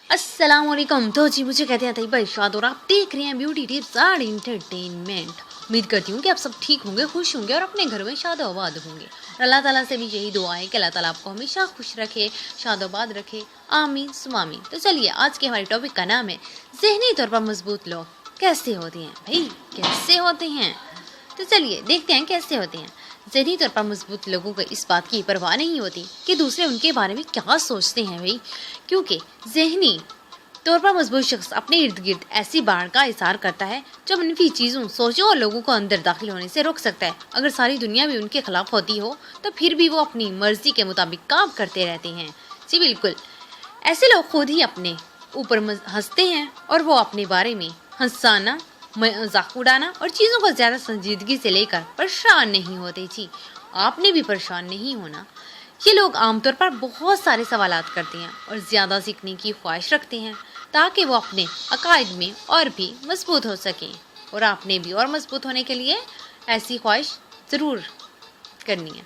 अस्सलाम वालेकुम। तो जी मुझे कहते हैं तैयबा इरशाद और आप देख रहे हैं ब्यूटी टिप्स एंड एंटरटेनमेंट। उम्मीद करती हूँ कि आप सब ठीक होंगे, खुश होंगे और अपने घर में शादोबाद होंगे। और अल्लाह ताला से भी यही दुआ है कि अल्लाह ताला आपको हमेशा खुश रखे, शादोबाद रखे। आमीन सुमा आमीन। तो चलिए आज के हमारे टॉपिक का नाम है ज़हनी तौर पर मजबूत लोग कैसे होते हैं। भाई कैसे होते हैं, तो चलिए देखते हैं कैसे होते हैं। ज़हनी तौर पर मजबूत लोगों को इस बात की परवाह नहीं होती कि दूसरे उनके बारे में क्या सोचते हैं भाई, क्योंकि ज़हनी तौर पर मजबूत शख्स अपने इर्द गिर्द ऐसी बाढ़ का इज़हार करता है जो मनफी चीज़ों, सोचों और लोगों को अंदर दाखिल होने से रोक सकता है। अगर सारी दुनिया भी उनके खिलाफ होती हो तो फिर भी वो अपनी मर्जी के मुताबिक काम करते रहते हैं। जी बिल्कुल, ऐसे लोग खुद ही अपने ऊपर हंसते हैं और वो अपने बारे में हंसाना, मजाक उड़ाना और चीज़ों को ज़्यादा संजीदगी से लेकर परेशान नहीं होते। जी आपने भी परेशान नहीं होना। ये लोग आमतौर पर बहुत सारे सवालात करते हैं और ज़्यादा सीखने की ख्वाहिश रखते हैं ताकि वो अपने अकायद में और भी मजबूत हो सकें। और आपने भी और मजबूत होने के लिए ऐसी ख्वाहिश ज़रूर करनी है।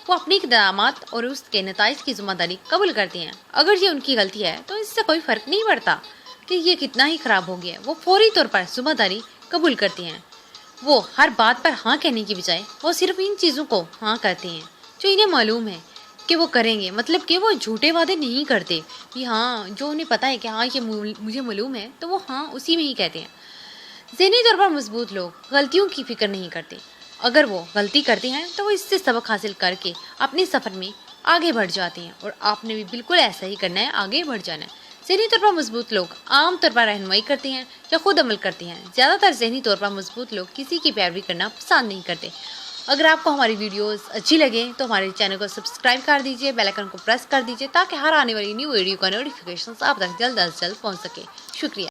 वो अपने इक़दामात और उसके नताइज की ज़िम्मेदारी कबूल करते हैं। अगर ये उनकी गलती है तो इससे कोई फ़र्क नहीं पड़ता कि ये कितना ही ख़राब हो गया, वो फौरी तौर पर ज़िम्मेदारी कबूल करते हैं। वो हर बात पर हाँ कहने की बजाय वो सिर्फ इन चीज़ों को हाँ कहते हैं जो इन्हें मालूम है कि वो करेंगे। मतलब कि वो झूठे वादे नहीं करते कि हाँ, जो उन्हें पता है कि हाँ ये मुझे मालूम है तो वो हाँ उसी में ही कहते हैं। ज़हनी तौर पर मजबूत लोग गलतियों की फिक्र नहीं करते। अगर वो गलती करते हैं तो वो इससे सबक हासिल करके अपने सफ़र में आगे बढ़ जाते हैं। और आपने भी बिल्कुल ऐसा ही करना है, आगे बढ़ जाना है। ज़हनी तौर पर मजबूत लोग आम तौर पर रहनुमाई करते हैं या खुद अमल करते हैं। ज़्यादातर ज़हनी तौर पर मजबूत लोग किसी की पैरवी करना पसंद नहीं करते। अगर आपको हमारी वीडियोस अच्छी लगे तो हमारे चैनल को सब्सक्राइब कर दीजिए, बेल आइकन को प्रेस कर दीजिए ताकि हर आने वाली न्यू वीडियो का नोटिफिकेशन आप तक जल्द अज जल्द पहुँच सके। शुक्रिया।